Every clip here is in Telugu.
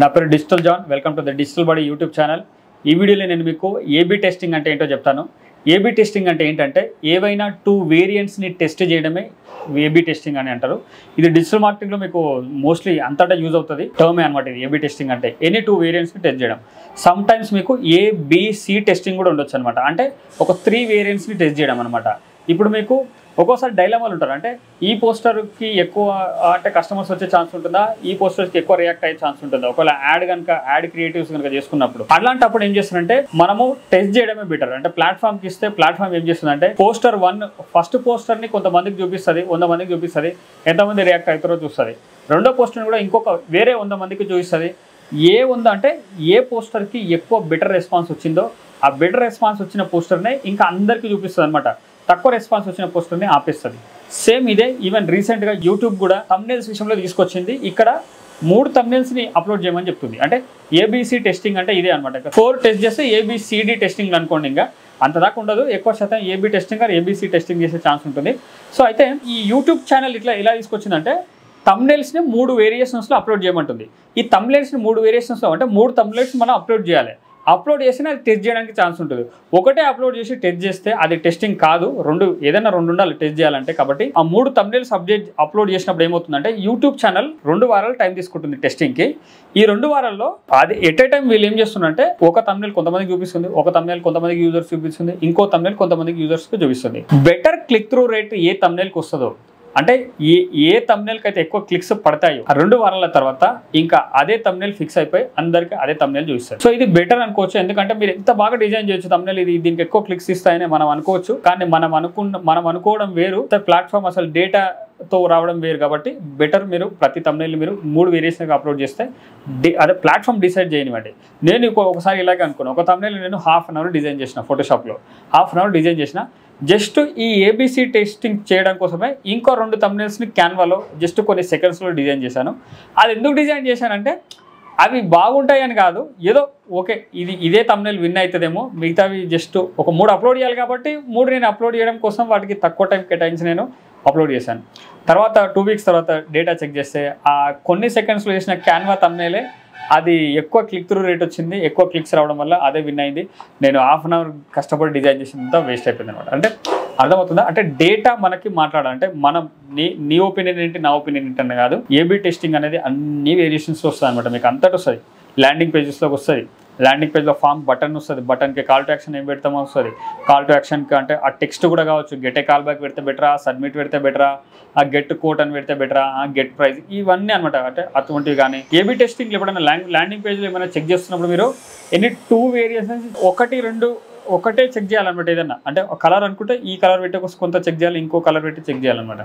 నా పేరు digital John. Welcome to the digital buddy YouTube channel. ఈ వీడియోలో నేను మీకు ఏబీ టెస్టింగ్ అంటే ఏంటో చెప్తాను. ఏబీ టెస్టింగ్ అంటే ఏంటంటే ఏవైనా 2 వేరియంట్స్ని టెస్ట్ చేయడమే ఏబీ టెస్టింగ్ అని అంటారు. ఇది డిజిటల్ మార్కెటింగ్లో మీకు మోస్ట్లీ అంతటా యూజ్ అవుతుంది టర్మే అనమాట. ఇది ఏబీ టెస్టింగ్ అంటే ఎనీ 2 వేరియంట్స్ని టెస్ట్ చేయడం. సమ్ టైమ్స్ మీకు ఏబిసి టెస్టింగ్ కూడా ఉండొచ్చు అనమాట. అంటే ఒక 3 వేరియంట్స్ని టెస్ట్ చేయడం అనమాట. ఇప్పుడు మీకు ఒక్కోసారి డైలమాలు ఉంటారు. అంటే ఈ పోస్టర్కి ఎక్కువ అంటే కస్టమర్స్ వచ్చే ఛాన్స్ ఉంటుందా, ఈ పోస్టర్స్కి ఎక్కువ రియాక్ట్ అయ్యే ఛాన్స్ ఉంటుందా, ఒకవేళ యాడ్ క్రియేటివ్స్ కనుక చేసుకున్నప్పుడు అలాంటప్పుడు ఏం చేస్తుందంటే మనము టెస్ట్ చేయడమే బెటర్. అంటే ప్లాట్ఫామ్కి ఇస్తే ప్లాట్ఫామ్ ఏం చేస్తుందంటే పోస్టర్ 1 ఫస్ట్ పోస్టర్ని కొంతమందికి చూపిస్తుంది, 100 మందికి చూపిస్తుంది, ఎంతమంది రియాక్ట్ అవుతారో చూస్తుంది. రెండో పోస్టర్ని కూడా ఇంకొక వేరే 100 మందికి చూపిస్తుంది. అంటే ఏ పోస్టర్కి ఎక్కువ బెటర్ రెస్పాన్స్ వచ్చిందో ఆ బెటర్ రెస్పాన్స్ వచ్చిన పోస్టర్నే ఇంకా అందరికీ చూపిస్తుంది అనమాట. తక్కువ రెస్పాన్స్ వచ్చిన పోస్టర్ని ఆపేస్తుంది. సేమ్ ఇదే ఈవెన్ రీసెంట్గా యూట్యూబ్ కూడా థంబ్నెయిల్స్ విషయంలో తీసుకొచ్చింది. ఇక్కడ 3 థంబ్నెయిల్స్ని అప్లోడ్ చేయమని చెప్తుంది. అంటే ఏబిసి టెస్టింగ్ అంటే ఇదే అనమాట. 4 టెస్ట్ చేస్తే ఏబిసిడి టెస్టింగ్ అనుకోండి. ఇంకా అంత దాకా ఉండదు. ఎక్కువ శాతం A B testing or A B C testing చేసే ఛాన్స్ ఉంటుంది. సో అయితే ఈ యూట్యూబ్ ఛానల్ ఎలా తీసుకొచ్చిందంటే థంబ్నెయిల్స్ని 3 వేరియేషన్స్లో అప్లోడ్ చేయమంటుంది. ఈ థంబ్నెయిల్స్ని 3 వేరియేషన్స్లో అంటే 3 థంబ్నెయిల్స్ మనం అప్లోడ్ చేయాలి. అప్లోడ్ చేసినా అది టెస్ట్ చేయడానికి ఛాన్స్ ఉంటుంది. ఒకటే అప్లోడ్ చేసి టెస్ట్ చేస్తే అది టెస్టింగ్ కాదు. ఏదైనా రెండు ఉండాలి టెస్ట్ చేయాలంటే. కాబట్టి ఆ 3 థంబ్నెయిల్స్ అప్లోడ్ చేసినప్పుడు ఏమవుతుందంటే యూట్యూబ్ ఛానల్ 2 వారాలు టైం తీసుకుంటుంది టెస్టింగ్కి. ఈ 2 వారాల్లో అది ఎట్ ఏ టైం వీళ్ళు ఏం చేస్తున్నారంటే ఒక థంబ్నెయిల్ కొంతమందికి చూపిస్తుంది, ఒక థంబ్నెయిల్ కొంతమందికి యూజర్స్ చూపిస్తుంది, ఇంకో థంబ్నెయిల్ కొంతమందికి యూజర్స్కి చూపిస్తుంది. బెటర్ క్లిక్ త్రూ రేట్ ఏ థంబ్నెయిల్కి వస్తుందో, అంటే ఏ థంబ్నెయిల్కి అయితే ఎక్కువ క్లిక్స్ పడతాయో ఆ 2 వారాల తర్వాత ఇంకా అదే థంబ్నెయిల్ ఫిక్స్ అయిపోయి అందరికి అదే థంబ్నెయిల్ చూపిస్తారు. సో ఇది బెటర్ అనుకోవచ్చు. ఎందుకంటే మీరు ఎంత బాగా డిజైన్ చేయొచ్చు థంబ్నెయిల్, దీనికి ఎక్కువ క్లిక్స్ ఇస్తాయని మనం అనుకోవచ్చు. కానీ మనం అనుకోవడం వేరు, ప్లాట్ఫామ్ అసలు డేటాతో రావడం వేరు. కాబట్టి బెటర్ మీరు ప్రతి థంబ్నెయిల్ మీరు 3 వేరియేషన్గా అప్లోడ్ చేస్తే అదే ప్లాట్ఫామ్ డిసైడ్ చేయనివ్వండి. నేను ఒకసారి ఇలాగే అనుకున్నాను. ఒక థంబ్నెయిల్ నేను ½ అన్ అవర్ డిజైన్ చేసిన, ఫోటోషాప్లో ½ అన్ అవర్ డిజైన్ చేసిన. జస్ట్ ఈ ఏబిసి టెస్టింగ్ చేయడం కోసమే ఇంకో 2 థంబ్నెయిల్స్ని క్యాన్వాలో జస్ట్ కొన్ని సెకండ్స్లో డిజైన్ చేశాను. అది ఎందుకు డిజైన్ చేశానంటే అవి బాగుంటాయి అని కాదు, ఏదో ఓకే ఇదే థంబ్నెయిల్ విన్ అవుతుందేమో, మిగతావి జస్ట్ ఒక 3 అప్లోడ్ చేయాలి కాబట్టి 3 నేను అప్లోడ్ చేయడం కోసం వాటికి తక్కువ టైం కేటాయించి నేను అప్లోడ్ చేశాను. తర్వాత 2 వీక్స్ తర్వాత డేటా చెక్ చేస్తే ఆ కొన్ని సెకండ్స్లో చేసిన క్యాన్వా థంబ్నెయిలే అది ఎక్కువ క్లిక్ త్రూ రేట్ వచ్చింది. ఎక్కువ క్లిక్స్ రావడం వల్ల అదే విన్ అయింది. నేను ½ అన్ అవర్ కష్టపడి డిజైన్ చేసినంత వేస్ట్ అయిపోయింది అనమాట. అంటే అర్థమవుతుందా? అంటే డేటా మనకి మాట్లాడాలంటే మనం నీ ఒపీనియన్ ఏంటి, నా ఒపీనియన్ ఏంటి అని కాదు. ఏబీ టెస్టింగ్ అనేది అన్ని వేరియేషన్స్లో వస్తుంది అనమాట. మీకు అంతటి వస్తుంది. ల్యాండింగ్ పేజెస్లోకి వస్తుంది. ల్యాండింగ్ పేజ్లో ఫామ్ బటన్ వస్తుంది. బటన్కి కాల్ టు యాక్షన్ ఏం పెడతామో వస్తుంది. కాల్ టు యాక్షన్కి అంటే ఆ టెక్స్ట్ కూడా కావచ్చు. గెట్ ఏ కాల్ బ్యాక్ పెడితే బెటరా, సబ్మిట్ పెడితే బెటరా, ఆ గెట్ కోట్ అని పెడితే బెటరా, ఆ గెట్ ప్రైజ్, ఇవన్నీ అనమాట. అంటే అటువంటివి కానీ ఏబీ టెస్టింగ్ ఎప్పుడైనా ల్యాండింగ్ పేజ్లో ఏమైనా చెక్ చేస్తున్నప్పుడు మీరు ఎన్ని 2 వేరియేషన్స్ 1, 2 ఒకటే చెక్ చేయాలన్నమాట. ఏదన్నా అంటే కలర్ అనుకుంటే ఈ కలర్ పెట్టి కొంత చెక్ చేయాలి, ఇంకో కలర్ పెట్టి చెక్ చేయాలన్నమాట.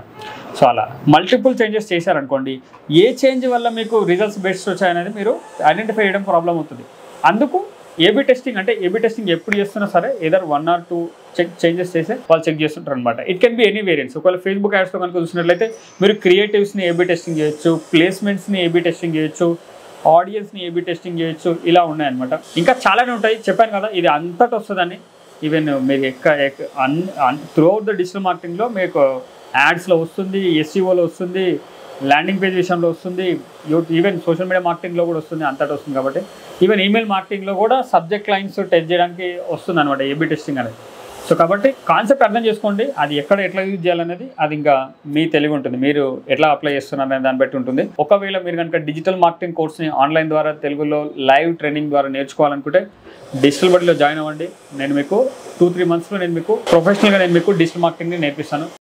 సో అలా మల్టిపుల్ చేంజెస్ చేశారనుకోండి, ఏ చేంజ్ వల్ల మీకు రిజల్ట్స్ బెస్ట్ వచ్చాయనేది మీరు ఐడెంటిఫై చేయడం ప్రాబ్లం అవుతుంది. అందుకు ఏబీ టెస్టింగ్ అంటే ఏబీ టెస్టింగ్ ఎప్పుడు చేస్తున్నా సరే ఏదర్ 1 or 2 చేంజెస్ చేస్తే వాళ్ళు చెక్ చేస్తుంటారు అనమాట. It can be any variants. ఒకవేళ ఫేస్బుక్ యాడ్స్లో కనుక చూసినట్లయితే మీరు క్రియేటివ్స్ని ఏబీ టెస్టింగ్ చేయొచ్చు, ప్లేస్మెంట్స్ని ఏబీ టెస్టింగ్ చేయొచ్చు, ఆడియన్స్ని ఏబీ టెస్టింగ్ చేయొచ్చు. ఇలా ఉన్నాయన్నమాట. ఇంకా చాలానే ఉంటాయి. చెప్పాను కదా ఇది అంతటి వస్తుందని. ఈవెన్ మీరు త్రూ అవుట్ ద డిజిటల్ మార్కెటింగ్లో మీకు యాడ్స్లో వస్తుంది, ఎస్ఈఓలో వస్తుంది, ల్యాండింగ్ పేజ్ విషయంలో వస్తుంది, ఈవెన్ సోషల్ మీడియా మార్కెటింగ్లో కూడా వస్తుంది. అంతటి వస్తుంది. కాబట్టి ఈవెన్ ఈమెయిల్ మార్కెటింగ్లో కూడా సబ్జెక్ట్ లైన్స్ టెస్ట్ చేయడానికి వస్తుంది అనమాట ఏబీ టెస్టింగ్ అనేది. సో కాబట్టి కాన్సెప్ట్ అర్థం చేసుకోండి. అది ఎట్లా యూజ్ చేయాలనేది అది ఇంకా మీ తెలివి ఉంటుంది. మీరు ఎట్లా అప్లై చేస్తున్నారు అనే దాన్ని బట్టి ఉంటుంది. ఒకవేళ మీరు కనుక డిజిటల్ మార్కెటింగ్ కోర్స్ని ఆన్లైన్ ద్వారా తెలుగులో లైవ్ ట్రైనింగ్ ద్వారా నేర్చుకోవాలనుకుంటే డిజిటల్ బడీలో జాయిన్ అవ్వండి. నేను మీకు 2-3 మంత్స్లో నేను మీకు ప్రొఫెషనల్గా డిజిటల్ మార్కెటింగ్ని నేర్పిస్తాను.